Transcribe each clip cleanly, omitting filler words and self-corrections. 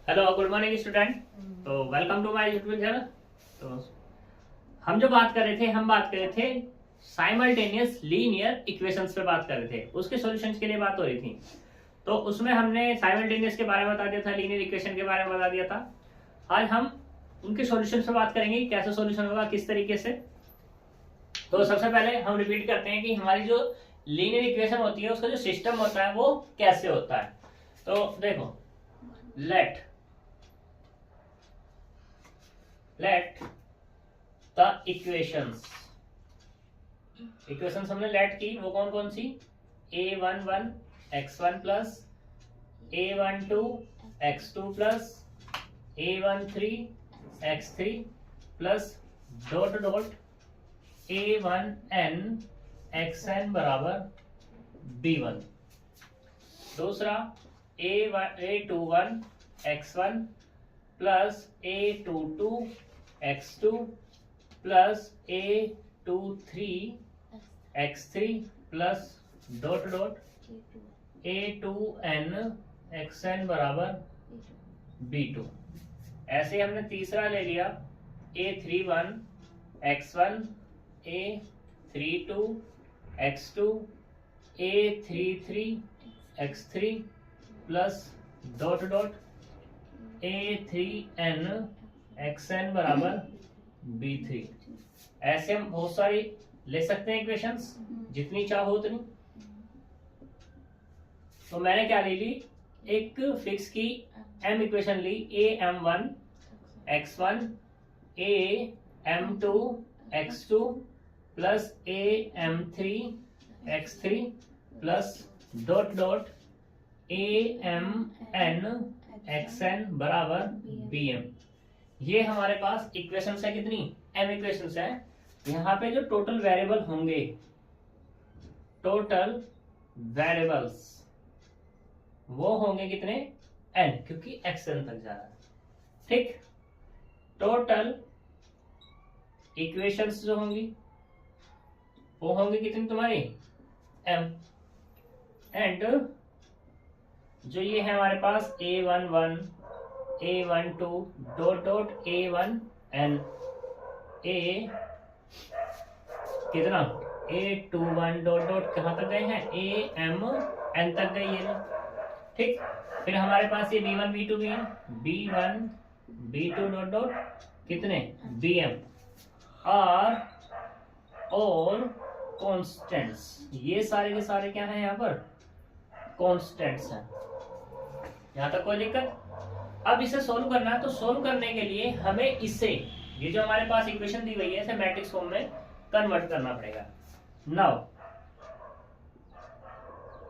Hello good morning student. तो welcome to my YouTube channel. तो हम जो बात कर रहे थे, हम बात कर रहे थे साइमल्टेनियस लीनियर इक्वेशंस पे बात कर रहे थे, उसके सॉल्यूशंस के लिए बात हो रही थी। तो उसमें हमने साइमल्टेनियस के बारे में बता दिया था, लीनियर इक्वेशन के बारे में बता दिया था। आज हम उनके सॉल्यूशन पे बात करेंगे, कैसे सॉल्यूशन होगा, किस तरीके से। तो सबसे पहले हम रिपीट करते हैं कि हमारी जो लीनियर इक्वेशन होती है उसका जो सिस्टम होता है वो कैसे होता है। तो देखो, लेट द इक्वेशंस हमने लेट की, वो कौन कौन सी, a11 x1 plus a12 x2 plus a13 x3 plus dot dot a1n xn बराबर b1। दूसरा a21 x1 plus a22 x2 plus a23 x3 plus dot dot a2n xn बराबर b2। ऐसे हमने तीसरा ले लिया a31 x1 a32 x2 a33 x3 plus dot dot a3n xn बराबर b3। ऐसे हम बहुत सारी ले सकते हैं इक्वेशंस, जितनी चाहो उतनी। तो मैंने क्या ले ली, एक फिक्स की m इक्वेशन ली, am1 x1 am2 x2 plus am3 x3 plus dot dot amn xn बराबर bm। ये हमारे पास इक्वेशंस है, कितनी, m इक्वेशंस है। यहाँ पे जो टोटल वेरिएबल होंगे, टोटल वेरिएबल्स वो होंगे कितने, n, क्योंकि xn तक जा रहा है। ठीक, टोटल इक्वेशंस जो होंगी वो होंगी कितनी तुम्हारी, m। एंड जो ये है हमारे पास a11 a12 dot dot a1n a कितना a21 डॉट डॉट कहाँ तक गए हैं, amn तक गए ये। ठीक, फिर हमारे पास ये b1 b2 भी है, b1 b2 डॉट डॉट कितने bm और कॉन्स्टेंट्स। ये सारे के सारे क्या है यहाँ पर, कॉन्स्टेंट्स हैं। यहाँ तक कोई दिक्कत। अब इसे सोल्व करना है, तो सोल्व करने के लिए हमें इसे, ये जो हमारे पास इक्वेशन दी हुई है, इसे मैट्रिक्स फॉर्म में कन्वर्ट करना पड़ेगा। Now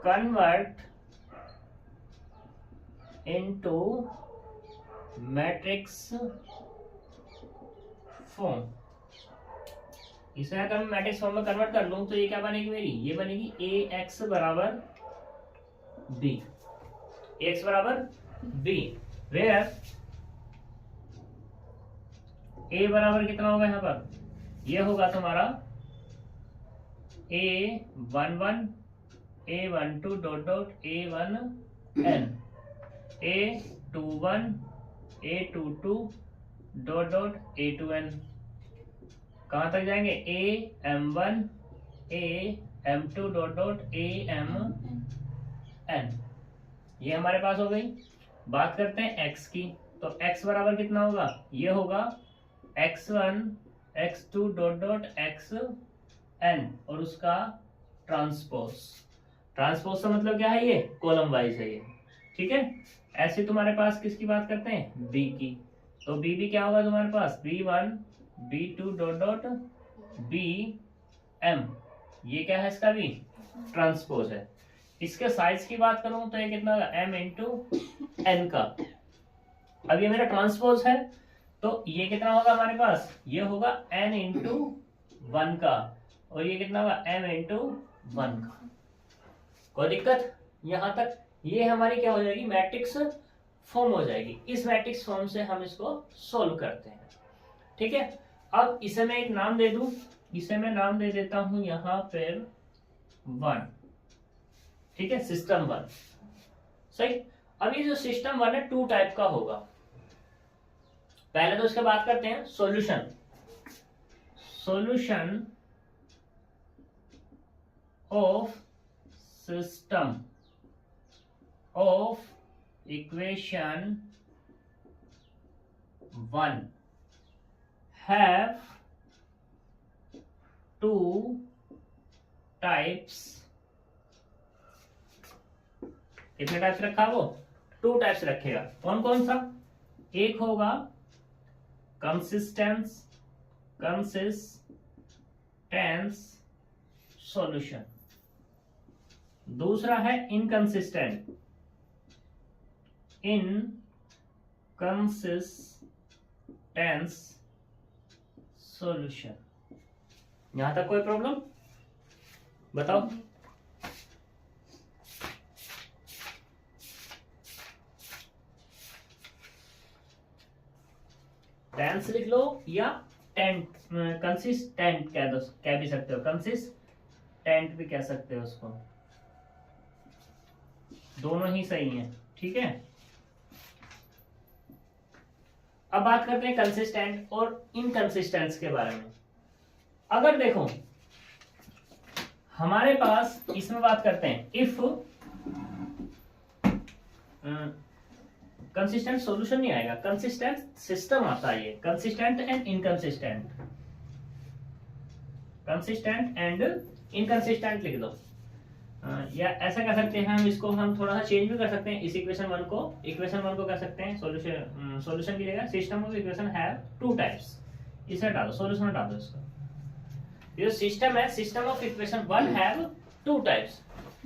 convert into matrix form. इसे अगर मैं मैट्रिक्स फॉर्म में कन्वर्ट कर लूं तो ये क्या बनेगी मेरी, ये बनेगी ax बराबर b, ax बराबर b, वेयर a बराबर कितना होगा यहाँ पर, ये होगा तुम्हारा a11 a12 dot dot a1n a21 a22 dot dot a2n। कहां तक जाएंगे, am1 am2 dot dot amn। ये हमारे पास हो गई। बात करते हैं x की, तो x बराबर कितना होगा, ये होगा x1 x2 dot dot xn और उसका ट्रांसपोज। ट्रांसपोज का मतलब क्या है, ये कॉलम वाइज है ये। ठीक है, ऐसे तुम्हारे पास किसकी बात करते हैं, b की। तो b भी क्या होगा तुम्हारे पास, b1 b2 dot dot bm। ये क्या है, इसका भी ट्रांसपोज है। इसके साइज की बात करूं तो ये कितना होगा, m इंटू n का। अब ये मेरा ट्रांसपोज है, तो ये कितना होगा हमारे पास, ये होगा n इंटू 1 का, और ये कितना होगा m इंटू 1 का। कोई दिक्कत यहां तक। ये हमारी क्या हो जाएगी, मैट्रिक्स फॉर्म हो जाएगी। इस मैट्रिक्स फॉर्म से हम इसको सोल्व करते हैं। ठीक है, अब इसे मैं एक नाम दे दूं, इसे मैं नाम दे देता हूं यहां पर 1। ठीक है, सिस्टम 1 सही। अब ये जो सिस्टम 1 है 2 टाइप का होगा। पहले तो इसके बात करते हैं solution. Solution of system of equation 1 have 2 types. कितने टाइप्स रखा वो? 2 टाइप्स रखेगा। कौन कौन सा? एक होगा कंसिस्टेंस सॉल्यूशन, दूसरा है इनकंसिस्टेंट सॉल्यूशन। यहां तक कोई प्रॉब्लम? बताओ। टेंस लिख लो या टेंट, कंसिस्टेंट कह भी सकते हो, कंसिस्टेंट भी कह सकते हो उसको, दोनों ही सही हैं, ठीक है। अब बात करते हैं कंसिस्टेंट और इनकंसिस्टेंस के बारे में। अगर देखो हमारे पास, इसमें बात करते हैं इफ कंसिस्टेंट सॉल्यूशन नहीं आएगा, कंसिस्टेंट सिस्टम आता है। ये consistent and inconsistent, consistent and inconsistent लिख दो। या ऐसा कह सकते हैं हम इसको, हम थोड़ा सा चेंज भी कर सकते हैं। इस इक्वेशन वन को कह सकते हैं सॉल्यूशन की जगह system of equation have 2 types. इसे हटा दो, सॉल्यूशन हटा दो इसका। ये सिस्टम है, system of equation 1 have 2 types,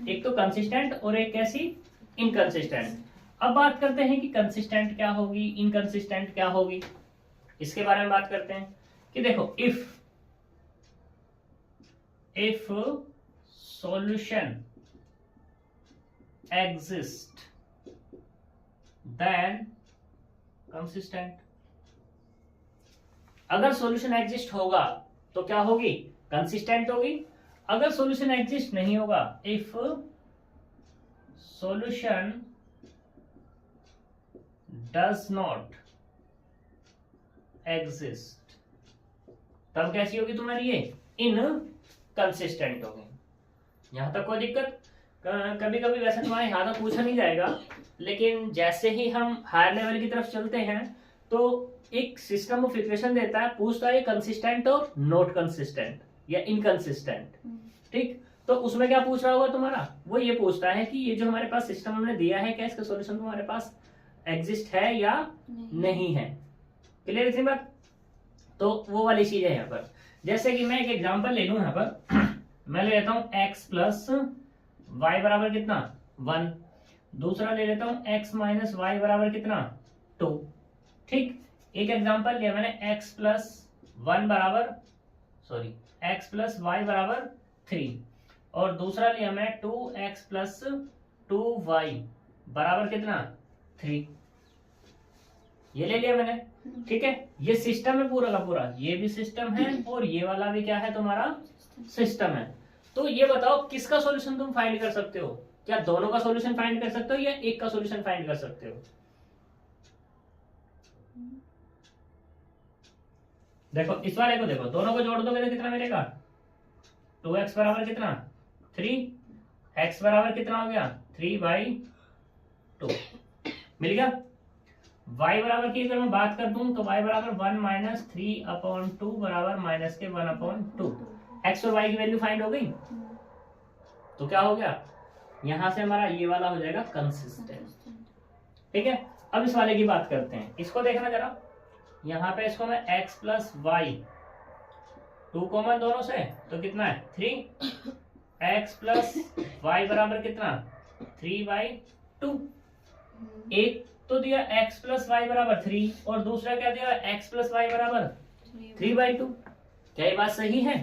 एक तो कंसिस्टेंट और एक कैसी? इनकंसिस्टेंट। अब बात करते हैं कि कंसिस्टेंट क्या होगी, इनकंसिस्टेंट क्या होगी, इसके बारे में बात करते हैं। कि देखो if solution exist then consistent। अगर सॉल्यूशन एग्जिस्ट होगा तो क्या होगी? कंसिस्टेंट होगी। अगर सॉल्यूशन एग्जिस्ट नहीं होगा, if solution does not exist, तब कैसी होगी तुम्हारी ये? इनकंसिस्टेंट होगी। यहां तक कोई दिक्कत? कभी कभी वैसे तुम्हारे यहां तक पूछा नहीं जाएगा, लेकिन जैसे ही हम हायर लेवल की तरफ चलते हैं तो एक सिस्टम ऑफ इक्वेशन देता है, पूछता है कंसिस्टेंट और नॉट कंसिस्टेंट या इनकंसिस्टेंट, ठीक। तो उसमें क्या पूछ रहा होगा तुम्हारा? वो ये पूछता है कि ये जो हमारे पास सिस्टम हमने दिया है, क्या इसका सॉल्यूशन तुम्हारे पास एग्जिस्ट है या नहीं है। क्लियर इतनी बात? तो वो वाली चीज है यहाँ पर। जैसे कि मैं एक एग्जांपल ले लूं यहाँ पर मैं ले लेता हूं x प्लस वाई बराबर कितना? 1। दूसरा ले लेता हूं x माइनस वाई बराबर कितना? 2। ठीक, एक एग्जांपल लिया मैंने x प्लस 1 बराबर x प्लस वाई बराबर 3, और दूसरा लिया मैं 2x प्लस 2y बराबर कितना? 3। ये ले लिया मैंने, ठीक है। ये सिस्टम है पूरा का पूरा, ये भी सिस्टम है और ये वाला भी क्या है तुम्हारा? सिस्टम है। तो ये बताओ किसका सॉल्यूशन तुम फाइंड कर सकते हो? क्या दोनों का सॉल्यूशन फाइंड कर सकते हो या एक का सॉल्यूशन फाइंड कर सकते हो? देखो इस वाले को देखो, दोनों को जोड़ दोगे तो कितना मिलेगा? 2x बराबर कितना? 3। x बराबर कितना हो गया? 3/2 मिल गया। y बराबर की अगर मैं बात कर दूं तो y बराबर 1 माइनस 3/2 बराबर माइनस के 1/2। x और y की वैल्यू फाइंड हो गई, तो क्या हो गया? यहां से हमारा ये वाला हो जाएगा कंसिस्टेंट, ठीक है। अब इस वाले की बात करते हैं, इसको देखना जरा। यहाँ पे इसको मैं x प्लस वाई 2 कॉमन दोनों से, तो कितना है? 3। x प्लस वाई बराबर कितना? 3/2। एक तो दिया x प्लस वाई बराबर 3 और दूसरा क्या दिया? x प्लस वाई बराबर 3/2। क्या ये बात सही है?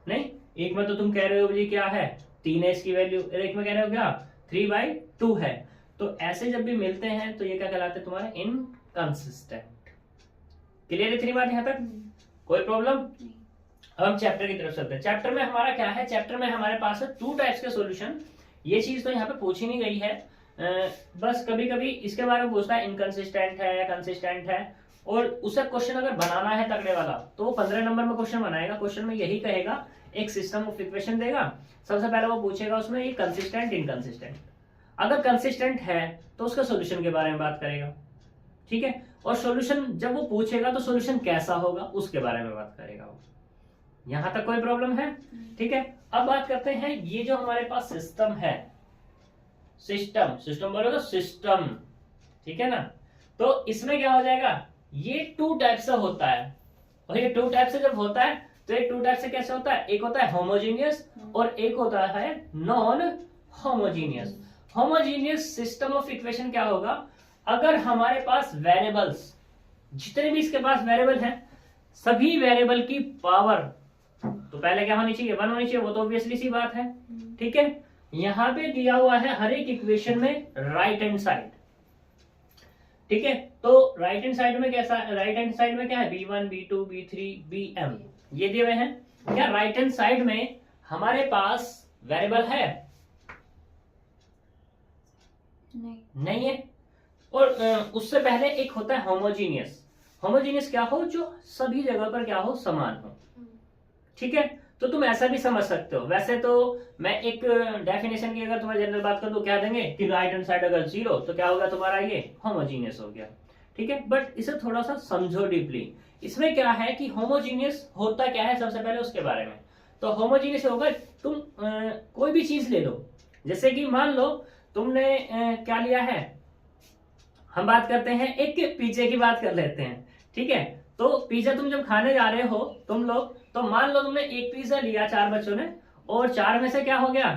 नहीं। एक में तो तुम कह रहे हो जी क्या है? 3 है इसकी वैल्यू, एक में कह रहे हो क्या? 3/2 है। तो ऐसे जब भी मिलते हैं तो ये क्या कहलाते हैं तुम्हारे? इनकंसिस्टेंट। क्लियर इतनी बात यहाँ तक? कोई प्रॉब्लम? अब हम चैप्टर की तरफ चलते हैं। चैप्टर में हमारा क्या है? चैप्टर में हमारे पास है 2 टाइप्स के सॉल्यूशन। ये चीज तो यहाँ पे पूछी नहीं गई है, बस कभी कभी इसके बारे में पूछता है इनकंसिस्टेंट है या कंसिस्टेंट है, और उसे क्वेश्चन अगर बनाना है तगड़े वाला तो वो 15 नंबर में क्वेश्चन बनाएगा। क्वेश्चन में यही कहेगा, एक सिस्टम ऑफ इक्वेशन देगा, सबसे पहले वो पूछेगा उसमें ये कंसिस्टेंट इनकंसिस्टेंट, अगर कंसिस्टेंट है तो उसका सॉल्यूशन के बारे में बात करेगा, ठीक है, और सॉल्यूशन जब वो पूछेगा तो सॉल्यूशन कैसा होगा उसके बारे में बात करेगा वो। यहां तक कोई प्रॉब्लम है? ठीक है, अब बात करते हैं ये जो हमारे पास सिस्टम है, सिस्टम, सिस्टम बोलोगे सिस्टम, ठीक है ना, तो इसमें क्या हो जाएगा, ये 2 टाइप से होता है, और ये 2 टाइप से जब होता है तो ये 2 टाइप से कैसे होता है, एक होता है होमोजीनियस और एक होता है non homogeneous. Homogeneous system of equation क्या होगा, अगर हमारे पास वेरिएबल्स, जितने भी इसके पास वेरिएबल हैं, सभी वेरिएबल की पावर तो पहले क्या होनी चाहिए, 1 होनी चाहिए, वो तो ऑब्वियसली सी बात है, ठीक है। यहां पे दिया हुआ है हर एक इक्वेशन में राइट हैंड साइड, ठीक है, तो राइट हैंड साइड में कैसा, राइट हैंड साइड में क्या है, b1 b2 b3 bm, ये दिए हुए हैं। क्या राइट हैंड साइड में हमारे पास वेरिएबल है? नहीं है। और उससे पहले एक होता है होमोजीनियस। होमोजीनियस क्या हो, जो सभी जगह पर क्या हो, समान हो, ठीक है। तो तुम ऐसा भी समझ सकते हो, वैसे तो मैं एक डेफिनेशन की अगर तुम्हें जनरल बात कर दूं, क्या देंगे कि राइट हैंड साइड अगर 0 तो क्या होगा तुम्हारा, ये होमोजीनियस हो गया, ठीक है। बट इसे थोड़ा सा समझो डीपली, इसमें क्या है कि होमोजीनियस होता क्या है, सबसे पहले उसके बारे में। तो होमोजीनियस होगा, तुम कोई भी चीज ले लो, जैसे कि मान लो तुमने क्या लिया है, हम बात करते हैं एक पिज्जे की बात कर लेते हैं, ठीक है। तो पिज्जा तुम जब खाने जा रहे हो तुम लोग, तो मान लो तुमने एक पिज्जा लिया 4 बच्चों ने, और 4 में से क्या हो गया,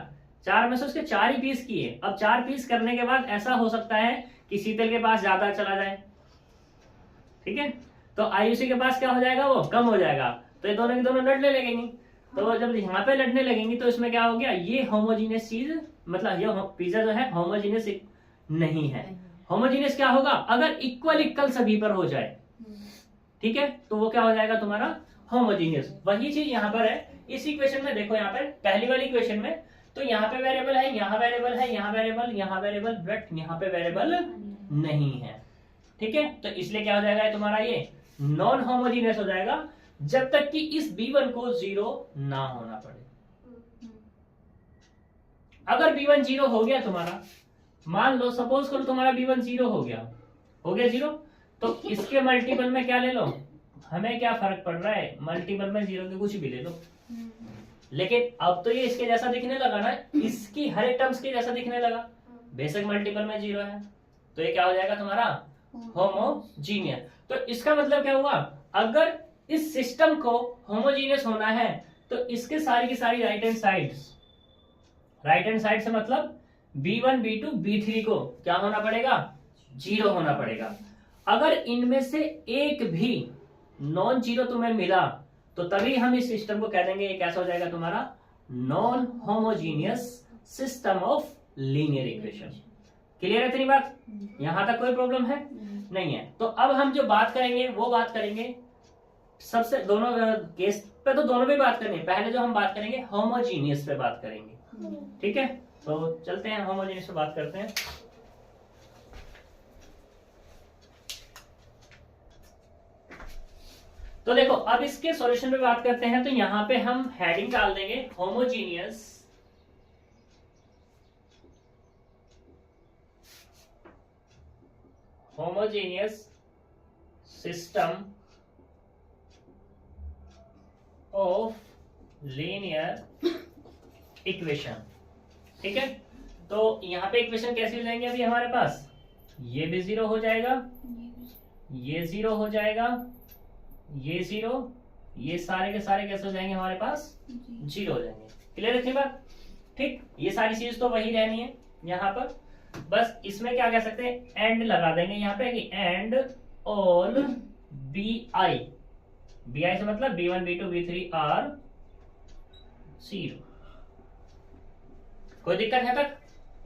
4 में से उसके 4 ही पीस किए। अब 4 पीस करने के बाद ऐसा हो सकता है कि शीतल के पास ज्यादा चला जाए, ठीक है, तो आयुषी के पास क्या हो जाएगा, वो कम हो जाएगा, तो ये दोनों की दोनों लड़ने लगेंगी। तो जब यहाँ पे लड़ने लगेंगी तो इसमें क्या हो गया, ये होमोजीनियस चीज, मतलब ये पिज्जा जो है होमोजीनियस नहीं है। होमोजीनियस क्या होगा, अगर इक्वल इक्वल सभी पर हो जाए, ठीक है, तो वो क्या हो जाएगा तुम्हारा होमोजीनियस। वही चीज यहाँ पर है इस इक्वेशन में। देखो यहाँ पर पहली वाली इक्वेशन में तो यहाँ पे वेरिएबल है, यहाँ वेरिएबल है, यहाँ वेरिएबल, यहाँ वेरिएबल, बट यहाँ पे वेरिएबल नहीं है, ठीक है। तो इसलिए क्या हो जाएगा तुम्हारा, ये नॉन होमोजीनियस हो जाएगा जब तक कि इस b1 को 0 ना होना पड़े। अगर b1 0 हो गया तुम्हारा, मान लो सपोज करो तुम्हारा b1 0 हो गया 0, तो इसके मल्टीपल में क्या ले लो, हमें क्या फर्क पड़ रहा है, मल्टीपल में 0 के कुछ भी ले लो, लेकिन अब तो ये इसके जैसा दिखने लगा ना, इसकी हर एक टर्म्स के जैसा दिखने लगा, बेशक मल्टीपल में 0 है, तो ये क्या हो जाएगा तुम्हारा होमोजीनियस। तो इसका मतलब क्या हुआ, अगर इस सिस्टम को होमोजीनियस होना है तो इसके सारी की सारी राइट हैंड साइड से मतलब b1 b2 b3 को क्या होना पड़ेगा, 0 होना पड़ेगा। अगर इनमें से एक भी नॉन 0 तुम्हें मिला तो तभी हम इस सिस्टम को कह देंगे ये कैसा हो जाएगा तुम्हारा, non homogeneous system of linear equation. Clear है इतनी बात, यहां तक कोई प्रॉब्लम है नहीं है। तो अब हम जो बात करेंगे वो बात करेंगे सबसे, दोनों केस पे तो दोनों पे बात करेंगे, पहले जो हम बात करेंगे होमोजीनियस पे बात करेंगे, ठीक है। तो चलते हैं होमोजीनियस पे बात करते हैं। तो देखो अब इसके सॉल्यूशन पे बात करते हैं, तो यहां पे हम हेडिंग डाल देंगे homogeneous system of linear equation, ठीक है। तो यहां पे इक्वेशन कैसी हो जाएंगे, अभी हमारे पास ये भी 0 हो जाएगा, ये 0 हो जाएगा, ये 0, ये सारे के सारे कैसे हो जाएंगे हमारे पास, 0 हो जाएंगे। क्लियर है बात, ठीक। ये सारी चीज तो वही रहनी है यहाँ पर, बस इसमें क्या कह सकते हैं, एंड लगा देंगे यहाँ पे कि एंड ऑल bi से मतलब b1 b2 b3 आर 0। कोई दिक्कत है तक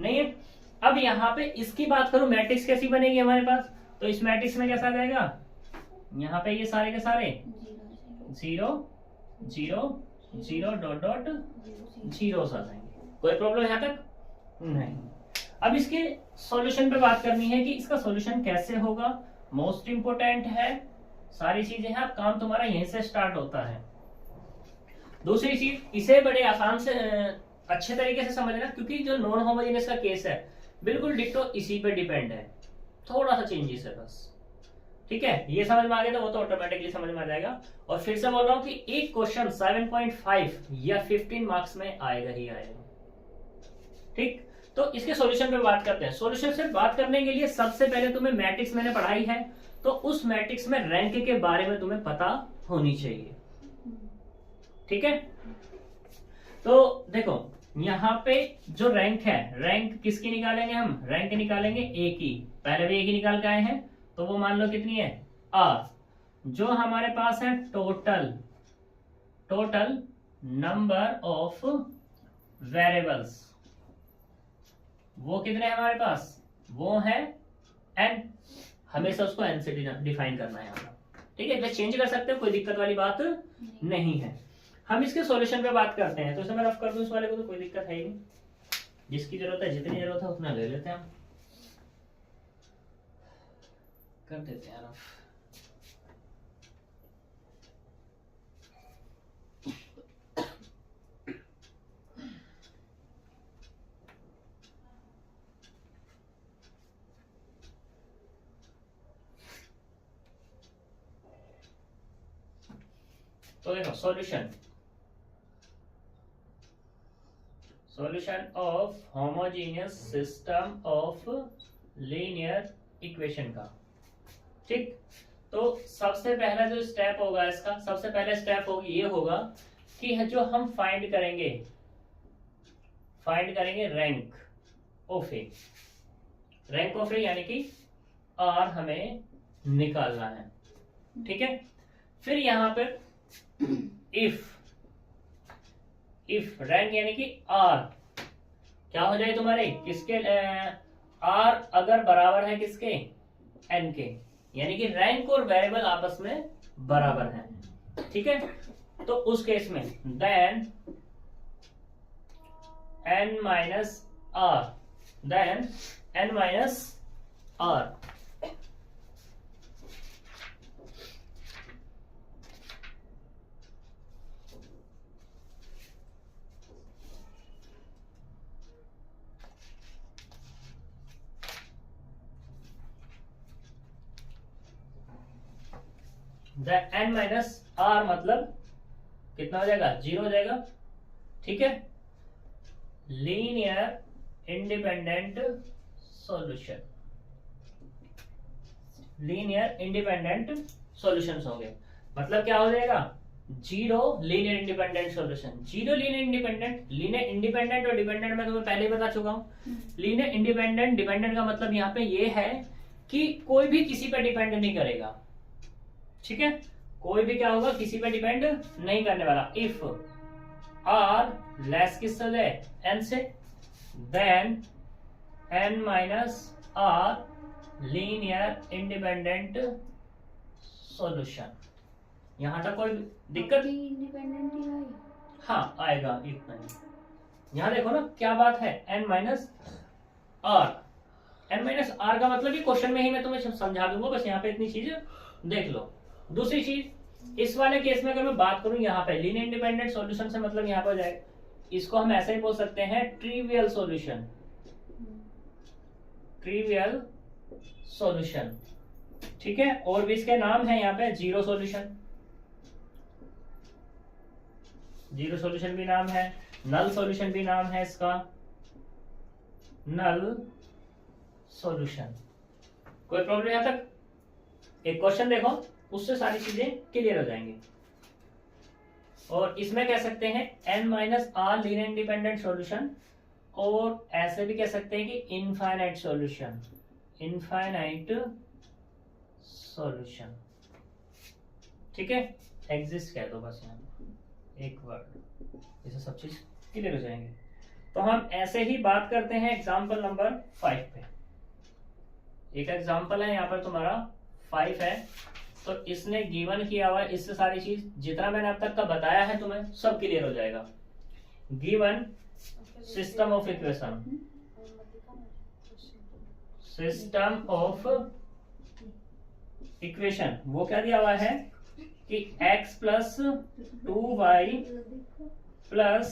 नहीं है। अब यहाँ पे इसकी बात करूं, मैट्रिक्स कैसी बनेगी हमारे पास, तो इस मैट्रिक्स में कैसा आ जाएगा, यहाँ पे ये सारे के सारे 0 0 0 डॉट डॉट 0 आ जाएंगे। कोई प्रॉब्लम यहाँ तक नहीं। अब इसके सॉल्यूशन पे बात करनी है कि इसका सॉल्यूशन कैसे होगा, मोस्ट इंपोर्टेंट है, सारी चीजें हैं, अब काम तुम्हारा यहीं से स्टार्ट होता है। दूसरी चीज, इसे बड़े आसान से अच्छे तरीके से समझना, क्योंकि जो नॉन होमोजेनियस का केस है बिल्कुल डिट्टो इसी पे डिपेंड है, थोड़ा सा चेंजेस है बस। ठीक है, ये समझ में आ गया तो वो तो ऑटोमेटिकली समझ में आ जाएगा। और फिर से बोल रहा हूं कि एक क्वेश्चन 7.5 या 15 मार्क्स में आएगा ही आएगा। ठीक, तो इसके सॉल्यूशन पे बात करते हैं। सॉल्यूशन से बात करने के लिए सबसे पहले तुम्हें मैट्रिक्स मैंने पढ़ाई है, तो उस मैट्रिक्स में रैंक के बारे में तुम्हें पता होनी चाहिए। ठीक है, तो देखो यहाँ पे जो रैंक है, रैंक किसकी निकालेंगे हम, रैंक निकालेंगे ए की, पहले भी ए की निकाल के आए हैं, तो वो मान लो कितनी है आर। जो हमारे पास है टोटल नंबर ऑफ वेरिएबल्स, वो कितने हैं हमारे पास, वो है n, हमेशा उसको n से डिफाइन करना है यहाँ। ठीक है, चेंज कर सकते हो, कोई दिक्कत वाली बात नहीं है। हम इसके सॉल्यूशन पे बात करते हैं, तो इसे मैं रफ कर दूं इस वाले को, तो कोई दिक्कत है ही नहीं, जिसकी जरूरत है, जितनी जरूरत है उतना ले लेते हैं हम, कर देते हैं रफ। तो देखो solution of homogeneous system of linear equation का। ठीक, तो सबसे पहला जो स्टेप होगा इसका, सबसे पहला स्टेप होगी ये होगा कि जो हम फाइंड करेंगे रैंक ऑफ ए, यानी कि आर हमें निकालना है। ठीक है, फिर यहां पर इफ रैंक यानी कि आर क्या हो जाए तुम्हारे, किसके, आर अगर बराबर है किसके, एन के, यानी कि रैंक और वेरिएबल आपस में बराबर हैं। ठीक है, तो उस केस में then n minus r, n minus r मतलब कितना हो जाएगा, 0 हो जाएगा। ठीक है, लीनियर इंडिपेंडेंट सॉल्यूशंस होंगे, मतलब क्या हो जाएगा, 0 linear independent solution. 0 linear independent और डिपेंडेंट मैं तुम्हें पहले ही बता चुका हूं। लीनियर इंडिपेंडेंट डिपेंडेंट का मतलब यहाँ पे ये है कि कोई भी किसी पे डिपेंड नहीं करेगा। ठीक है, कोई भी क्या होगा, किसी पे डिपेंड नहीं करने वाला। इफ आर लेस किससे है, एन से, then n minus r linear independent solution. यहां तक कोई दिक्कत, इंडिपेंडेंट ही है, हाँ आएगा इतना ही। यहां देखो ना क्या बात है, एन माइनस आर, का मतलब ये क्वेश्चन में ही मैं तुम्हें समझा दूंगा, बस यहाँ पे इतनी चीज देख लो। दूसरी चीज, इस वाले केस में अगर मैं बात करूं यहाँ पे लीनियर इंडिपेंडेंट सॉल्यूशन से मतलब यहाँ पर जाएगा, इसको हम ऐसे ही बोल सकते हैं ट्रिवियल सॉल्यूशन। ठीक है, और भी इसके नाम है यहाँ पे जीरो सॉल्यूशन भी नाम है, नल सॉल्यूशन भी नाम है इसका, नल सॉल्यूशन। कोई प्रॉब्लम यहाँ तक? एक क्वेश्चन देखो, उससे सारी चीजें क्लियर हो जाएंगी। और इसमें कह सकते हैं n minus r linear independent solution, और ऐसे भी कह सकते हैं कि इनफाइनाइट सॉल्यूशन। ठीक है, एग्जिस्ट कह दो बस, यहाँ एक वर्ड, इसे सब चीज क्लियर हो जाएंगे। तो हम ऐसे ही बात करते हैं एग्जाम्पल नंबर 5 पे। एक एग्जाम्पल है यहाँ पर तुम्हारा 5 है, तो इसने गिवन किया हुआ है, इससे सारी चीज जितना मैंने अब तक का बताया है तुम्हें सब क्लियर हो जाएगा। Given system of equation, system of equation, वो क्या दिया हुआ है कि x plus 2y plus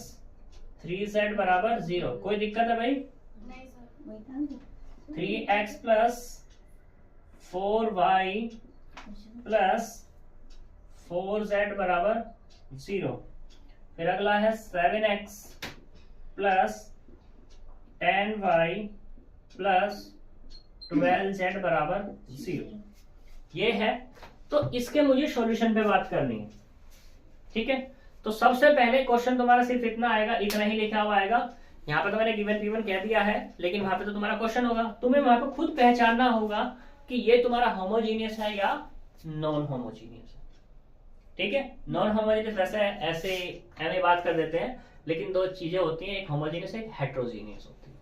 3z बराबर 0। कोई दिक्कत है भाई? नहीं sir. 3x plus 4y plus 4z बराबर 0। फिर अगला है 7x plus 10y plus 12z बराबर 0। ये है, तो इसके मुझे सॉल्यूशन पे बात करनी है। ठीक है, तो सबसे पहले क्वेश्चन तुम्हारा सिर्फ इतना आएगा, इतना ही लिखा हुआ आएगा। यहाँ पे तो मैंने गिवन गिवन कह दिया है, लेकिन वहां पे तो तुम्हारा क्वेश्चन होगा, तुम्हें वहां पे खुद पहचानना होगा कि ये तुम्हारा होमोजीनियस है या नॉन होमोजीनियस है। ठीक है, नॉन होमोजीनियस वैसे ऐसे एम बात कर देते हैं, लेकिन दो चीजें होती हैं, एक होमोजीनियस एक हेट्रोजीनियस होती है।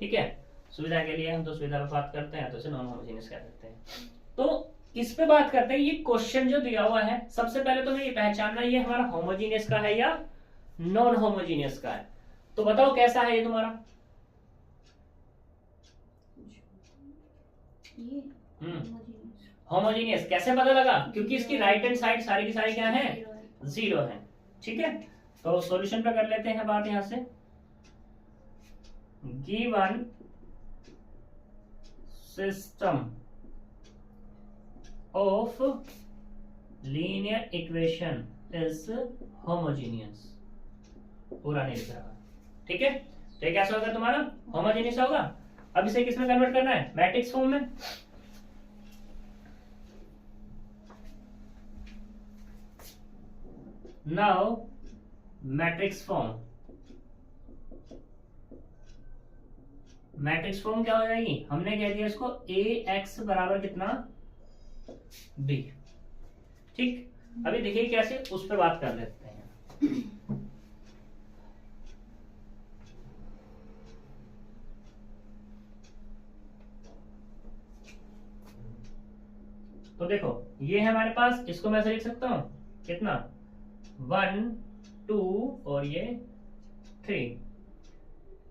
ठीक है, सुविधा के लिए हम तो सुविधा पर बात करते हैं, तो इसे नॉन होमोजीनियस कह देते हैं। तो इस पे बात करते हैं, ये क्वेश्चन जो दिया हुआ है, सबसे पहले तो ये पहचानना ये हमारा होमोजीनियस का है या नॉन होमोजीनियस का है। तो बताओ कैसा है ये तुम्हारा? होमोजीनियस कैसे पता लगा? क्योंकि इसकी राइट हैंड साइड सारी की सारी क्या है? 0 है। ठीक है, तो सॉल्यूशन पे कर लेते हैं बात यहां से। Given system of linear equation is homogeneous। पूरा नहीं लिख रहा। ठीक है, तो ये कैसा होगा तुम्हारा? होमोजेनियस होगा। अब इसे किसमें कन्वर्ट करना है? मैट्रिक्स फॉर्म में। Now matrix form, matrix form क्या हो जाएगी? हमने कह दिया इसको ax बराबर कितना? b। ठीक, अभी देखिए कैसे, उस पर बात कर लेते हैं। तो देखो ये है हमारे पास, इसको मैं ऐसे लिख सकता हूं कितना? 1 2 और ये 3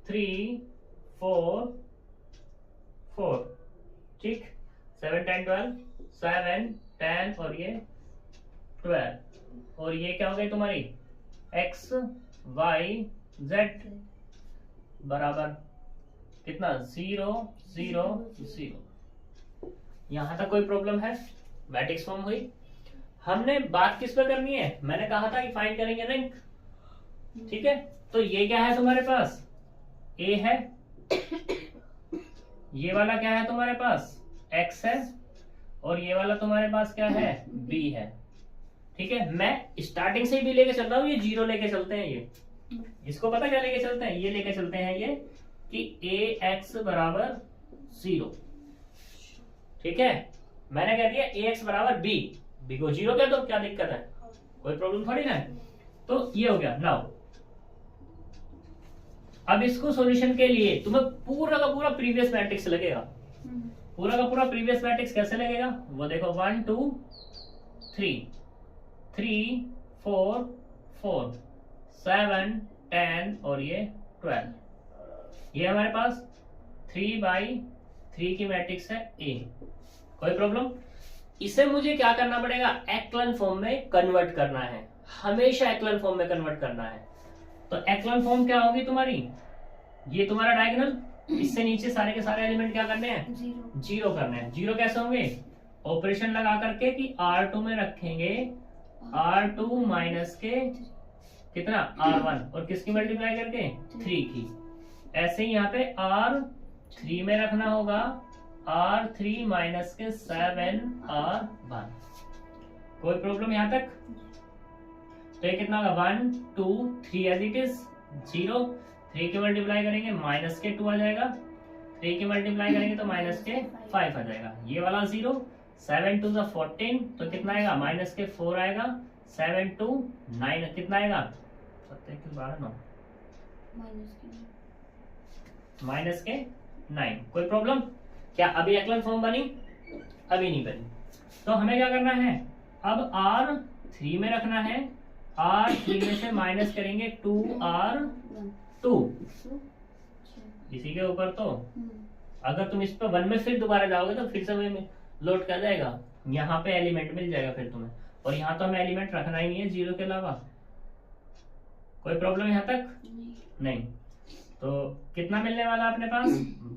3 4 4। ठीक, 7 10 12 7 10 और ये 12, और ये क्या हो गई तुम्हारी? x y z बराबर कितना? 0 0 0। यहां तक कोई प्रॉब्लम है? मैट्रिक्स फॉर्म हुई। हमने बात किस पे करनी है? मैंने कहा था कि फाइंड करेंगे रैंक। ठीक है, तो ये क्या है तुम्हारे पास? a है, ये वाला क्या है तुम्हारे पास? x है, और ये वाला तुम्हारे पास क्या है? b है। ठीक है, मैं स्टार्टिंग से भी लेके चल रहा हूँ, ये 0 लेके चलते हैं। ये इसको पता क्या लेके चलते हैं? ये लेके चलते हैं ये कि ax बराबर 0। ठीक है, मैंने कह दिया ax बराबर b, b को 0 कह दो, क्या दिक्कत है? कोई प्रॉब्लम थोड़ी ना है। तो ये हो गया। नाउ अब इसको सॉल्यूशन के लिए तुम्हें पूरा का पूरा प्रीवियस मैट्रिक्स लगेगा। पूरा का पूरा प्रीवियस मैट्रिक्स कैसे लगेगा? वो देखो 1 2 3 3 4 4 7 10 और ये 12। ये हमारे पास 3/3 की मैट्रिक्स है A। कोई प्रॉब्लम? इसे मुझे क्या करना पड़ेगा? एक्लन फॉर्म में कन्वर्ट करना है, हमेशा एक्लन फॉर्म में कन्वर्ट करना है। तो एक्लन फॉर्म क्या होगी तुम्हारी? ये तुम्हारा डायगोनल, इससे नीचे सारे के सारे एलिमेंट क्या करने हैं? 0 करने हैं। 0 कैसे होंगे? ऑपरेशन लगा करके कि R2 में रखेंगे R2 माइनस के कितना? R1, और किसकी मल्टीप्लाई करके? 3 की। ऐसे ही यहाँ पे R3 में रखना होगा R3 माइनस के 7R1। कोई प्रॉब्लम यहाँ तक? तो ये कितना होगा? 1 2 3 एज इट इज 0। 3 की मल्टीप्लाई करेंगे माइनस के 2 आ जाएगा, 3 की मल्टीप्लाई करेंगे तो माइनस के 5 आ जाएगा। ये वाला 0, 7 2 14, तो कितना आएगा? माइनस के 4 आएगा। 7 2 9 कितना आएगा? 12 9 माइनस के 9। कोई प्रॉब्लम? क्या अभी एक्लन फॉर्म बनी? अभी नहीं बनी। तो हमें क्या करना है? अब R3 में रखना है, R3 में से माइनस करेंगे 2R2, इसी के ऊपर तो अगर तुम इस पे 1 में फिर दोबारा जाओगे तो फिर से वही लोड कर जाएगा, यहाँ पे एलिमेंट मिल जाएगा फिर तुम्हें, और यहाँ तो हमें एलिमेंट रखना ही नहीं है 0 के अलावा। कोई प्रॉब्लम यहाँ तक? नहीं। तो कितना मिलने वाला अपने पास?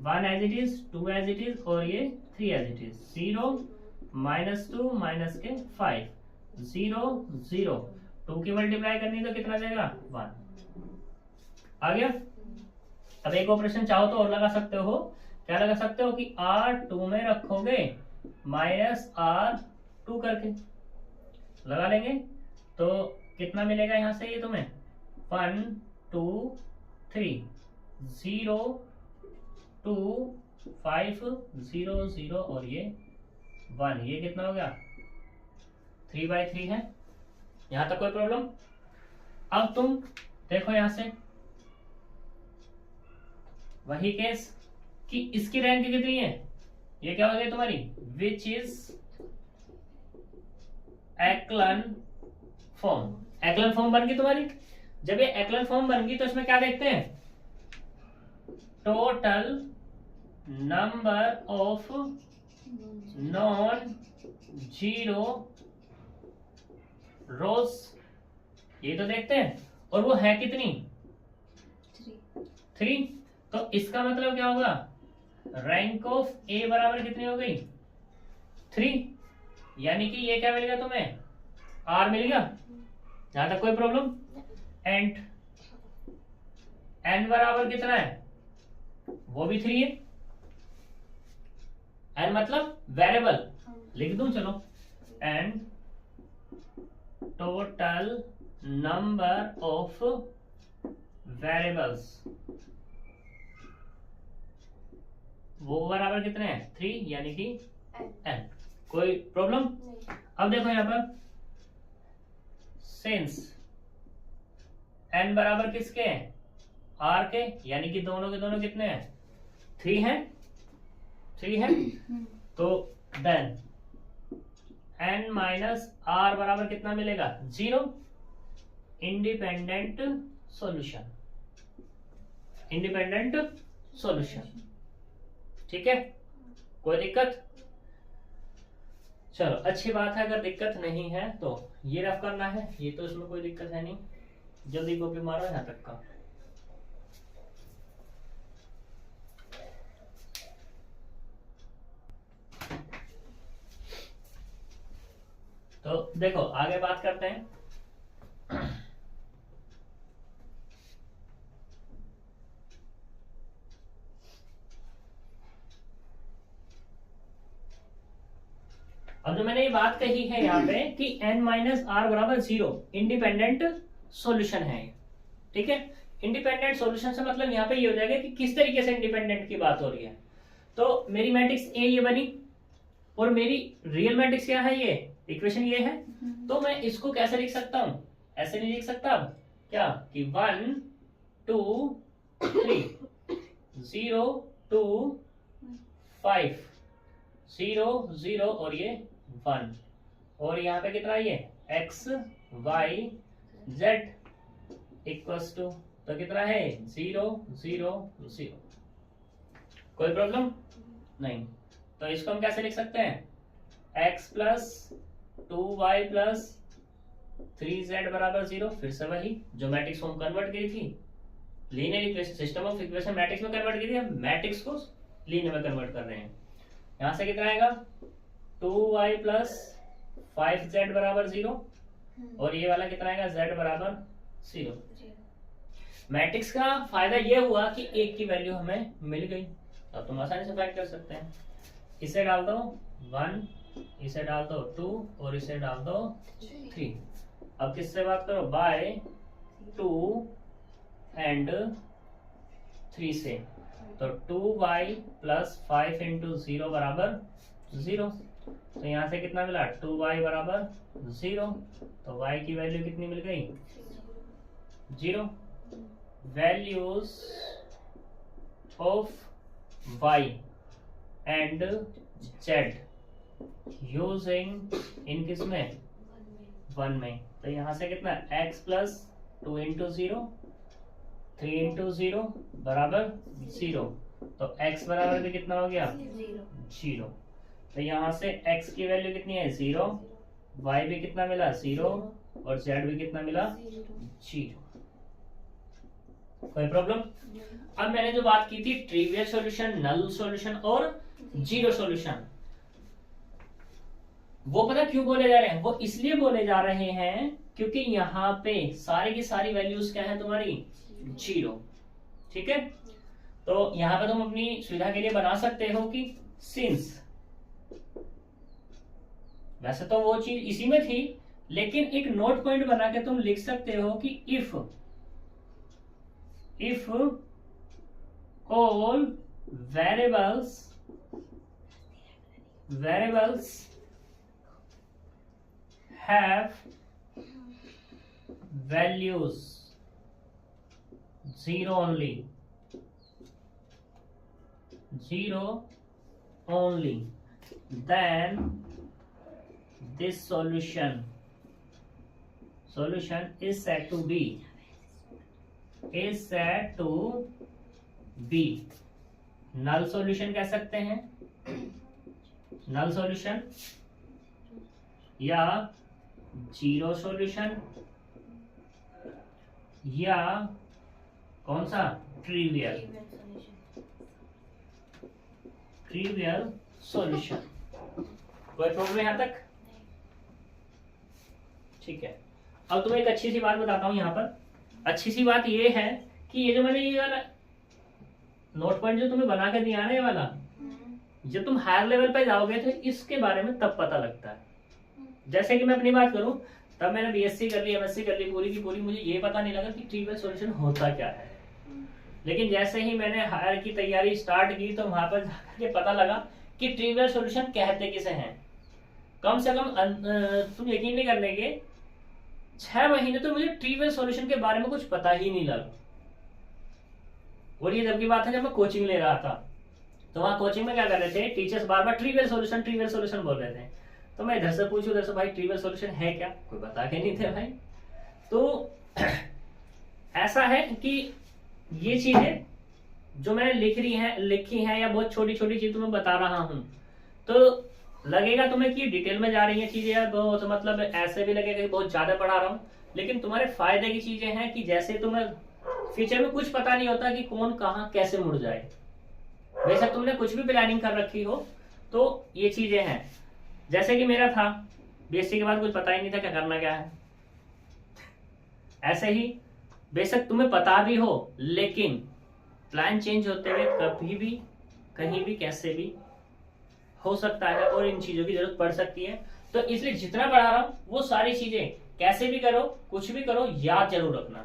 1 as it is, 2 as it is, और ये 3 एज इट इज। 0 -2 माइनस के 5, 0 0, 2 की मल्टीप्लाई करनी तो कितना जाएगा? 1। आ गया? अब एक ऑपरेशन चाहो तो और लगा सकते हो। क्या लगा सकते हो कि R2 में रखोगे -R2 करके लगा लेंगे तो कितना मिलेगा यहाँ से ये तुम्हें? 1 2 3, 0 2 5 0 0 और ये 1। ये कितना हो गया? 3/3 है। यहां तक कोई प्रॉब्लम? अब तुम देखो यहां से वही केस कि इसकी रैंक कितनी है। ये क्या हो गई तुम्हारी? Which is एक्लन form. एक्लन फॉर्म बन गई तुम्हारी। जब ये एक्लन फॉर्म बन गई तो इसमें क्या देखते हैं? Total number of non zero रोज, ये तो देखते हैं। और वो है कितनी? 3। तो इसका मतलब क्या होगा? रैंक ऑफ ए बराबर कितनी हो गई? 3। यानी कि ये क्या मिल गया तुम्हें? आर मिल गया। यहां तक कोई प्रॉब्लम? एंड एन बराबर कितना है? वो भी 3 है। एन मतलब वेरिएबल, लिख दूं चलो। And total number of variables वो बराबर कितने हैं? 3, यानी कि एन। कोई प्रॉब्लम? अब देखो यहां पर सिंस एन बराबर किसके हैं? आर के, यानी कि दोनों के दोनों कितने हैं? 3 हैं। 3 है। तो देन एन माइनस आर बराबर कितना मिलेगा? 0। Independent solution. Independent solution. ठीक है, कोई दिक्कत? चलो अच्छी बात है। अगर दिक्कत नहीं है तो ये रफ करना है, ये तो इसमें कोई दिक्कत है नहीं। जल्दी कॉपी मारो यहां तक का। तो देखो आगे बात करते हैं। अब जो मैंने ये बात कही है यहाँ पे कि n माइनस आर बराबर 0 इंडिपेंडेंट सॉल्यूशन है। ठीक है, इंडिपेंडेंट सॉल्यूशन से मतलब यहाँ पे ये हो जाएगा कि किस तरीके से इंडिपेंडेंट की बात हो रही है। तो मेरी मैट्रिक्स ए ये बनी और मेरी रियल मैट्रिक्स क्या है? ये इक्वेशन ये है। तो मैं इसको कैसे लिख सकता हूं? ऐसे नहीं लिख सकता। अब क्या कि 1 2 3 0 2 5 0 0 और ये 1, और यहाँ पे कितना? ये x y z equals to, तो कितना है? 0 0 0। कोई प्रॉब्लम नहीं। तो इसको हम कैसे लिख सकते हैं? x plus 2y plus 3z बराबर 0। फिर से वही जो मैट्रिक्स फॉर्म कन्वर्ट की थी, linear equation system of equation matrix में कन्वर्ट की थी, हम मैट्रिक्स को लीनियर में कन्वर्ट कर रहे हैं। यहां से कितना आएगा? 2y प्लस 5z बराबर 0, और ये वाला कितना आएगा? z बराबर 0। मैट्रिक्स का फायदा ये हुआ कि एक की वैल्यू हमें मिल गई। अब तुम आसानी से फाइंड कर सकते हैं। इसे डाल दो 1, इसे डाल दो 2 और इसे डाल दो 3। अब किससे बात करो? बाय 2 एंड 3 से। तो 2y प्लस 5 इंटू 0 बराबर 0। तो यहां से कितना मिला? 2y बराबर 0। तो y की वैल्यू कितनी मिल गई? 0। Values of y and z using in किस में? 1 में। तो यहां से कितना? x प्लस 2 इंटू 0 3 इंटू 0 बराबर 0। तो x बराबर में कितना हो गया? 0। तो यहाँ से x की वैल्यू कितनी है? 0, y भी कितना मिला? 0, और z भी कितना मिला? 0। कोई प्रॉब्लम? अब मैंने जो बात की थी ट्रिवियल सॉल्यूशन, नल सॉल्यूशन और जीरो सॉल्यूशन, वो पता क्यों बोले जा रहे हैं? वो इसलिए बोले जा रहे हैं क्योंकि यहाँ पे सारी की सारी वैल्यूज क्या है तुम्हारी? 0। ठीक है, तो यहाँ पे तुम अपनी सुविधा के लिए बना सकते हो कि सिंस, वैसे तो वो चीज इसी में थी, लेकिन एक नोट पॉइंट बना के तुम लिख सकते हो कि if all variables have values 0 only, then this solution is said to be null solution कह सकते हैं, null solution या जीरो सॉल्यूशन या कौन सा? Trivial solution. कोई प्रॉब्लम यहां तक? ठीक है, अब तुम्हें एक अच्छी सी बात बताता हूं। यहाँ पर अच्छी सी बात ये है कि ये जो मैंने ये वाला नोट पॉइंट जो तुम्हें बना के दिया ना, ये वाला, जब तुम हायर लेवल पे जाओगे तो इसके बारे में तब पता लगता है। जैसे कि मैं अपनी बात करूं, तब मैंने बीएससी कर ली, एमएससी कर ली, पूरी की पूरी, मुझे ये पता नहीं लगा कि ट्रिवियल सॉल्यूशन होता क्या है। लेकिन जैसे ही मैंने हायर की तैयारी स्टार्ट की तो वहां पर जाकर पता लगा कि ट्रिवियल सॉल्यूशन कहते किसे हैं। कम से कम तुम यकीन नहीं करने के 6 महीने तो मुझे ट्रिवियल सॉल्यूशन के बारे में कुछ पता ही नहीं लगा। और ये जब की बात है जब मैं कोचिंग ले रहा था, तो वहां कोचिंग में क्या कर रहे थे, टीचर्स बार बार ट्रिवियल सॉल्यूशन बोल रहे थे। तो मैं इधर से पूछूं, उधर से, भाई ट्रिवियल सॉल्यूशन है क्या? कोई बता के नहीं थे भाई। तो ऐसा है कि ये चीजें जो मैंने लिखी हैं या बहुत छोटी छोटी चीज तुम्हें बता रहा हूं, तो लगेगा तुम्हें कि डिटेल में जा रही है चीजें यार, बहुत मतलब ऐसे भी लगेगा कि बहुत ज्यादा पढ़ा रहा हूं, लेकिन तुम्हारे फायदे की चीजें हैं कि जैसे तुम्हें फ्यूचर में कुछ पता नहीं होता कि कौन कहाँ कैसे मुड़ जाए। वैसे तुमने कुछ भी प्लानिंग कर रखी हो तो ये चीजें हैं। जैसे कि मेरा था बीएससी के बाद कुछ पता ही नहीं था क्या करना क्या है, ऐसे ही बेशक तुम्हें पता भी हो, लेकिन प्लान चेंज होते हुए कभी भी कहीं भी कैसे भी हो सकता है और इन चीजों की जरूरत पड़ सकती है। तो इसलिए जितना पढ़ा रहा हूं वो सारी चीजें कैसे भी करो, कुछ भी करो, याद जरूर रखना।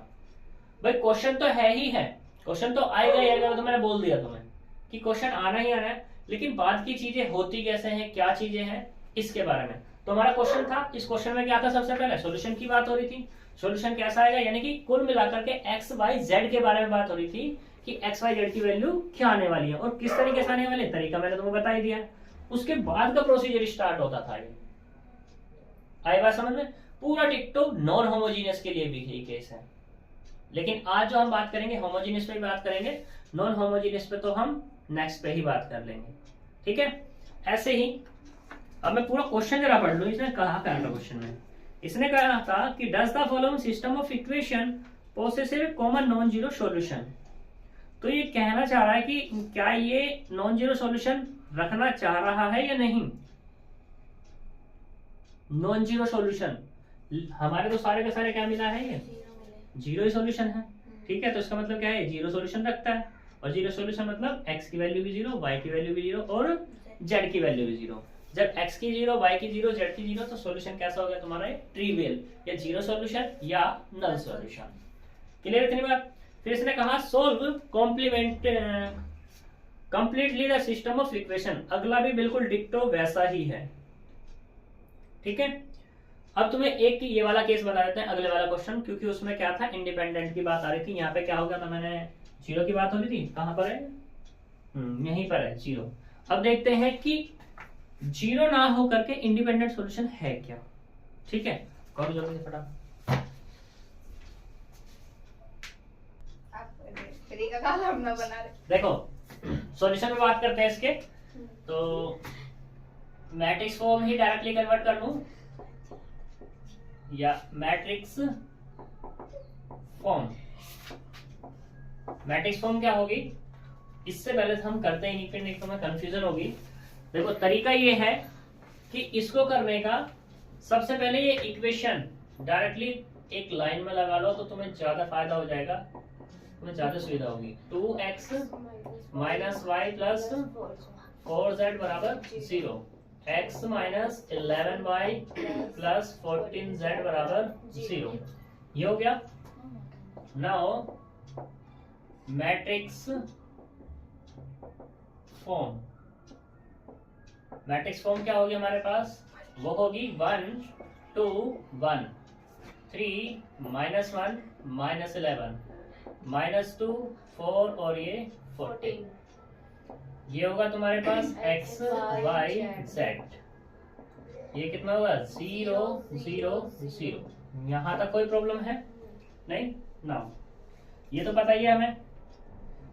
भाई क्वेश्चन तो है ही है, क्वेश्चन तो आएगा ही आएगा, तो मैंने बोल दिया तुम्हें कि क्वेश्चन आना ही आना है, लेकिन बाद की चीजें होती कैसे हैं, क्या चीजें हैं, इसके बारे में। तो हमारा क्वेश्चन था, इस क्वेश्चन में क्या था, सबसे पहले सॉल्यूशन की बात हो रही थी। सॉल्यूशन कैसा आएगा, यानी कि कुल मिलाकर के एक्स वाई जेड के बारे में बात हो रही थी कि एक्स वाई जेड की वैल्यू क्या आने वाली है और किस तरीके से आने वाली है, तरीका मैंने तुम्हें बता ही दिया। उसके बाद का प्रोसीजर स्टार्ट होता था। ये आई बात समझ में? पूरा डिक्टो नॉन होमोजीनियस के लिए भी यही केस है, लेकिन आज जो हम बात करेंगे होमोजीनियस पे बात करेंगे, नॉन होमोजीनियस पे तो हम नेक्स्ट पे ही बात कर लेंगे। ठीक है, ऐसे ही अब मैं पूरा क्वेश्चन जरा पढ़ लूं। इसने कहा क्या था क्वेश्चन में, इसने कहा था कि does the following system of equation possess a common non zero solution. तो ये कहना चाह रहा है कि क्या ये नॉन जीरो सॉल्यूशन रखना चाह रहा है या नहीं। नॉन जीरो सॉल्यूशन हमारे तो सारे के सारे क्या मिला है, ये जीरो ही सॉल्यूशन है। ठीक है, तो इसका मतलब क्या है, जीरो सॉल्यूशन रखता है, और जीरो सॉल्यूशन मतलब x की वैल्यू भी जीरो, y की वैल्यू भी जीरो और z की वैल्यू भी जीरो। जब x की जीरो, y की जीरो, z की जीरो, तो सॉल्यूशन कैसा हो गया तुम्हारा, ट्रिवियल या जीरो सॉल्यूशन या नल सॉल्यूशन। क्लियर इतनी बात। फिर इसने कहा solve completely the system of equation. अगला भी बिल्कुल डिक्टो वैसा ही है। ठीक है, अब तुम्हें एक ये वाला केस बता देते हैं, अगले वाला क्वेश्चन, क्योंकि उसमें क्या था, इंडिपेंडेंट की बात आ रही थी। यहाँ पे क्या हो गया था, मैंने जीरो की बात हो रही थी, कहां पर है, यहीं पर है जीरो। अब देखते हैं कि जीरो ना हो करके इंडिपेंडेंट सॉल्यूशन है क्या। ठीक है, करो जल्दी से फटाफट। देखो सॉल्यूशन में बात करते हैं इसके। तो मैट्रिक्स फॉर्म ही डायरेक्टली कन्वर्ट कर लूं या मैट्रिक्स फॉर्म। मैट्रिक्स फॉर्म क्या होगी, इससे पहले हम करते ही नहीं, फिर नहीं तो मैं कंफ्यूजन होगी। देखो तरीका ये है कि इसको करने का सबसे पहले ये इक्वेशन डायरेक्टली एक लाइन में लगा लो तो तुम्हें ज्यादा फायदा हो जाएगा, तुम्हें ज्यादा सुविधा होगी। 2x minus Y plus 4z बराबर 0, x minus 11y plus 14z बराबर 0। ये हो गया। Now matrix form, matrix form क्या होगी हमारे पास, वो होगी 1 2 1 3 -1 -11 -2 4 और ये 14। ये होगा तुम्हारे पास x y z। ये कितना होगा 0 0 0। यहां तक कोई प्रॉब्लम है नहीं ना। ये तो पता ही है हमें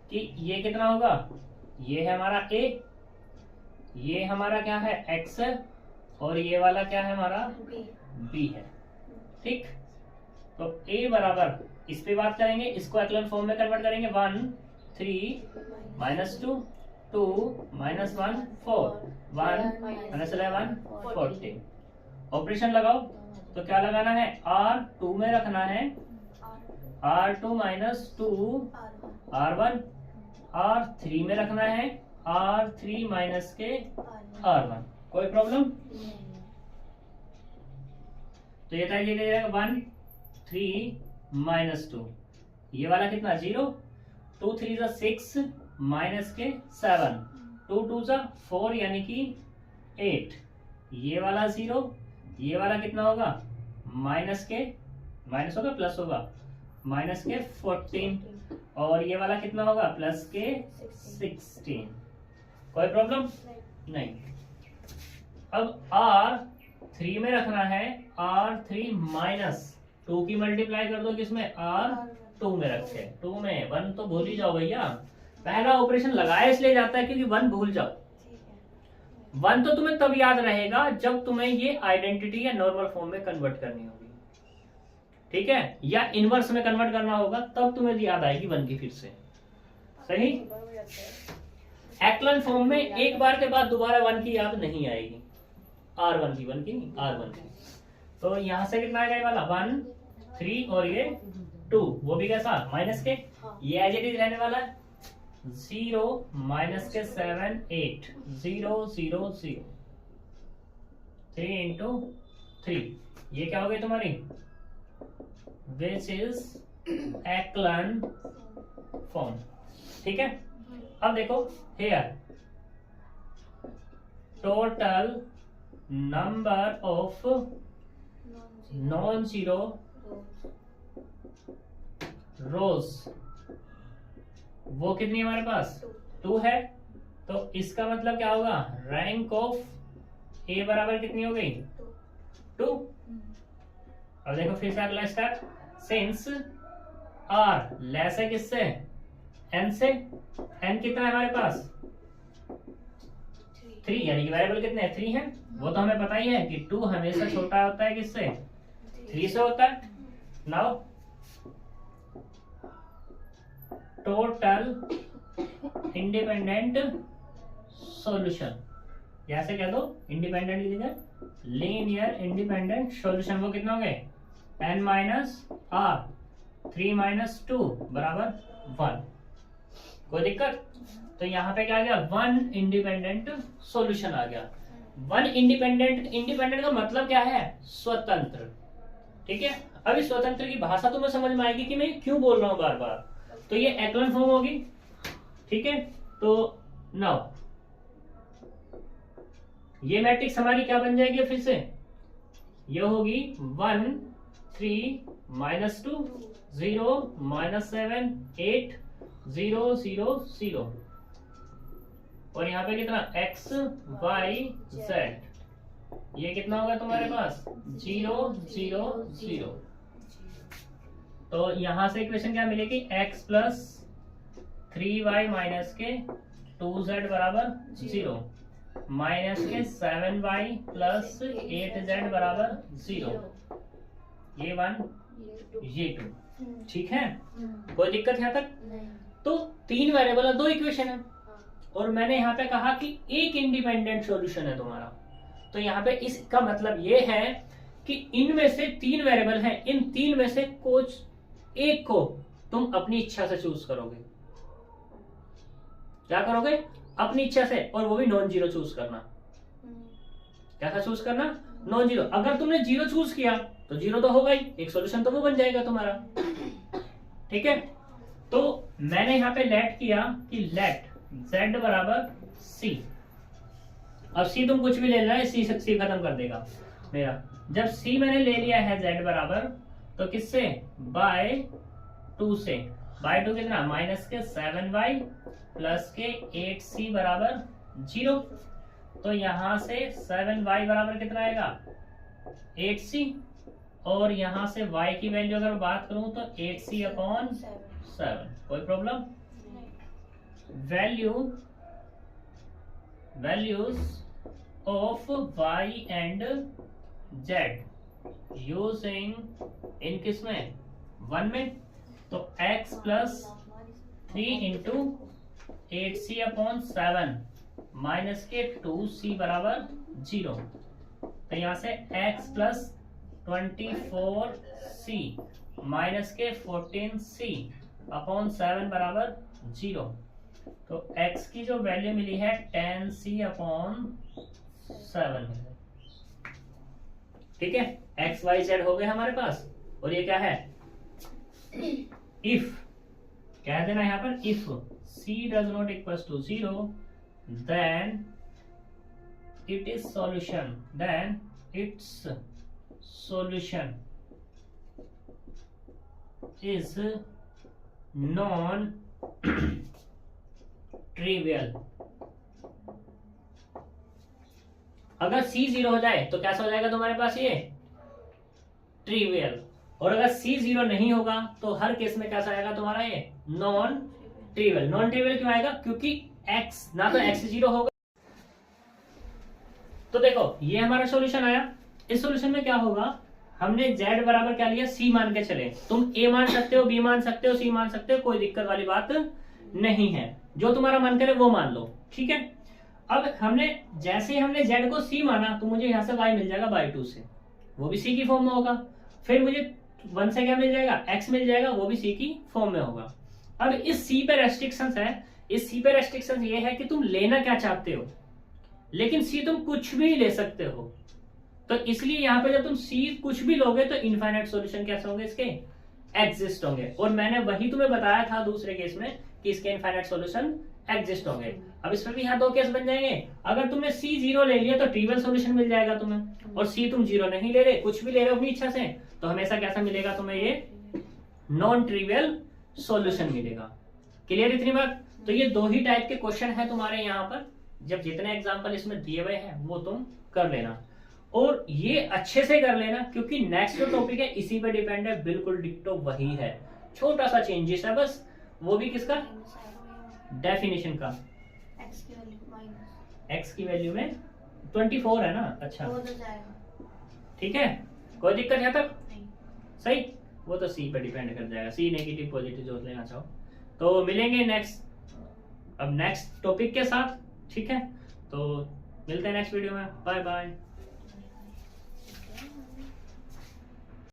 कि ये कितना होगा, ये है हमारा a, ये हमारा क्या है x है, और ये वाला क्या है हमारा b है। ठीक, तो a बराबर, इस पे बात करेंगे, इसको एक्लन फॉर्म में कन्वर्ट करेंगे। 1 3 -2 2 -1 4 1 -11 14। ऑपरेशन लगाओ तो क्या लगाना है, R2 में रखना है R2 - 2 R1, R3 में रखना है R3 माइनस के R1। कोई प्रॉब्लम, तो ये था, ये दे जाएगा 1 3 -2, ये वाला कितना 0, 2 3 6 माइनस के 7, 2 2 4 यानी कि 8, ये वाला 0, ये वाला कितना होगा माइनस के, माइनस होगा प्लस होगा, माइनस के 14, और ये वाला कितना होगा प्लस के 16। कोई प्रॉब्लम नहीं। अब R3 में रखना है R3 माइनस 2 की मल्टीप्लाई कर दो किसमें, R2 में रखे, 2 में 1 तो भूल ही जाओ भैया, पहला ऑपरेशन लगाया इसलिए जाता है क्योंकि 1 भूल जाओ। 1 तो तुम्हें तब याद रहेगा जब तुम्हें ये आइडेंटिटी या नॉर्मल फॉर्म में कन्वर्ट करनी होगी, ठीक है, या इनवर्स में कन्वर्ट करना होगा, तब तुम्हें याद आएगी 1 की फिर से। सही, एक्लन फॉर्म में एक बार के बाद दोबारा 1 की याद नहीं आएगी, R1 की, 1 की नहीं, R1 की। तो यहां से कितना आएगा, ये वाला 1 3 और ये 2, वो भी कैसा माइनस के, ये एज इट इज रहने वाला है 0 माइनस के 7 8 0 0 0 3 × 3। ये क्या हो गई तुम्हारी, विच इज एक्लन फॉर्म। ठीक है, अब देखो here total number of non zero rows, वो कितनी हमारे पास 2 है, तो इसका मतलब क्या होगा, रैंक ऑफ ए बराबर कितनी हो गई 2। अब देखो फिर से अगला स्टेप, सिंस आर लेस है किससे, एन से, एन कितना है हमारे पास 3, यानी कि वेरिएबल कितने हैं 3 हैं, वो तो हमें पता ही है कि 2 हमेशा छोटा होता है किससे 3 से होता है। नाउ टोटल इंडिपेंडेंट सॉल्यूशन, ऐसे कह दो, इंडिपेंडेंट की जगह लीनियर इंडिपेंडेंट सॉल्यूशन, वो कितना हो गए n माइनस आर 3 - 2 बराबर 1। कोई दिक्कत, तो यहाँ पे क्या आ गया 1 इंडिपेंडेंट सॉल्यूशन आ गया। 1 इंडिपेंडेंट, इंडिपेंडेंट का मतलब क्या है स्वतंत्र। ठीक है, अभी स्वतंत्र की भाषा तुम्हें समझ में आएगी कि मैं क्यों बोल रहा हूं बार बार। तो ये एक्लन फॉर्म होगी, ठीक है। तो नाउ ये मैट्रिक्स हमारी क्या बन जाएगी फिर से, ये होगी 1 3 -2 0 -7 8 0 0 0, और यहाँ पे कितना x y z, ये कितना होगा तुम्हारे पास 0 0 0। तो यहां से इक्वेशन क्या मिलेगी, x + 3y - के 2z बराबर 0 माइनस के 7y प्लस 8z बराबर 0, ये 1 ये 2। ठीक है, कोई दिक्कत यहाँ तक? तो 3 वेरिएबल है, 2 इक्वेशन है, और मैंने यहाँ पे कहा कि एक इंडिपेंडेंट सॉल्यूशन है तुम्हारा। तो यहाँ पे इसका मतलब ये है कि इनमें से 3 वेरिएबल हैं, इन 3 में से कुछ एक को तुम अपनी इच्छा से चूज करोगे। क्या करोगे? अपनी इच्छा से, और वो भी नॉन जीरो चूज करना। क्या था चूज करना? Non zero. अगर तुमने जीरो चूज किया तो जीरो तो होगा ही, एक सॉल्यूशन तो वो बन जाएगा तुम्हारा। ठीक है, तो मैंने यहाँ पे लेट किया कि लेट z बराबर c। अब c तुम कुछ भी ले लेना है, c खत्म कर देगा मेरा। जब c मैंने ले लिया है z बराबर, तो किससे? बाय 2 से। बाय 2 कितना? माइनस के 7y प्लस के 8c बराबर 0। तो यहां से 7y बराबर कितना आएगा? 8c, और यहां से y की वैल्यू अगर बात करूं तो 8c अपॉन 7। कोई problem? Values of y and z using in किस में? 1 में। तो x plus 3 into 8c upon 7 minus के 2c बराबर 0। तो यहां से x प्लस 24c माइनस के 14c अपॉन 7 बराबर 0। तो x की जो वैल्यू मिली है 10c अपॉन 7। ठीक है, x y z हो गए हमारे पास। और ये क्या है? इफ कह देना यहां पर, if c does not equals to 0 then it is solution, then its solution is non trivial। अगर c 0 हो जाए तो कैसा हो जाएगा तुम्हारे पास? ये ट्रिवियल। और अगर c 0 नहीं होगा तो हर केस में कैसा आएगा तुम्हारा? ये नॉन ट्रिवियल। नॉन ट्रिवियल क्यों आएगा? क्योंकि x ना तो x 0 होगा। तो देखो ये हमारा सॉल्यूशन आया। इस सॉल्यूशन में क्या होगा? हमने z बराबर क्या लिया? c मान के चले। तुम a मान सकते हो, b मान सकते हो, c मान सकते हो, कोई दिक्कत वाली बात नहीं है। जो तुम्हारा मन करे वो मान लो। ठीक है, अब हमने जैसे ही हमने z को c माना तो मुझे यहाँ से y मिल जाएगा बाई 2 से, वो भी c की फॉर्म में होगा। फिर मुझे 1 से क्या मिल जाएगा? x मिल जाएगा, वो भी c की फॉर्म में होगा। अब इस c पे रेस्ट्रिक्शंस है। इस c पे रेस्ट्रिक्शंस ये है कि तुम लेना क्या चाहते हो, लेकिन c तुम कुछ भी ले सकते हो। तो इसलिए यहाँ पे जब तुम c कुछ भी लोगे तो इनफाइनाइट सॉल्यूशन कैसे होंगे? इसके एग्जिस्ट होंगे। और मैंने वही तुम्हें बताया था दूसरे केस में कि इसके इनफाइनाइट सॉल्यूशन एग्जिस्ट होंगे। अब इसमें भी यहाँ 2 केस बन जाएंगे। अगर तुमने c 0 ले लिया तो ट्रिवियल सॉल्यूशन मिल जाएगा तुम्हें, और c तुम 0 नहीं ले रहे, कुछ भी ले रहे हो अपनी इच्छा से, तो हमेशा कैसा मिलेगा तुम्हें? ये नॉन ट्रिवियल सॉल्यूशन मिलेगा। क्लियर इतनी बात? तो ये 2 ही टाइप के क्वेश्चन है तुम्हारे यहाँ पर। जब जितने एग्जाम्पल इसमें दिए हुए हैं वो तुम कर लेना, और ये अच्छे से कर लेना, क्योंकि नेक्स्ट जो टॉपिक है इसी पे डिपेंड है। बिल्कुल डिक्टो वही है, छोटा सा चेंजेस है बस। वो भी किसका? डेफिनेशन का। x की वैल्यू में 24 है ना? अच्छा ठीक है, कोई दिक्कत है तक? सही, वो तो c पे डिपेंड कर जाएगा। c नेगेटिव पॉजिटिव जो लेना चाहो। तो मिलेंगे नेक्स्ट टॉपिक के साथ। ठीक है, तो मिलते हैं नेक्स्ट वीडियो में। Bye bye.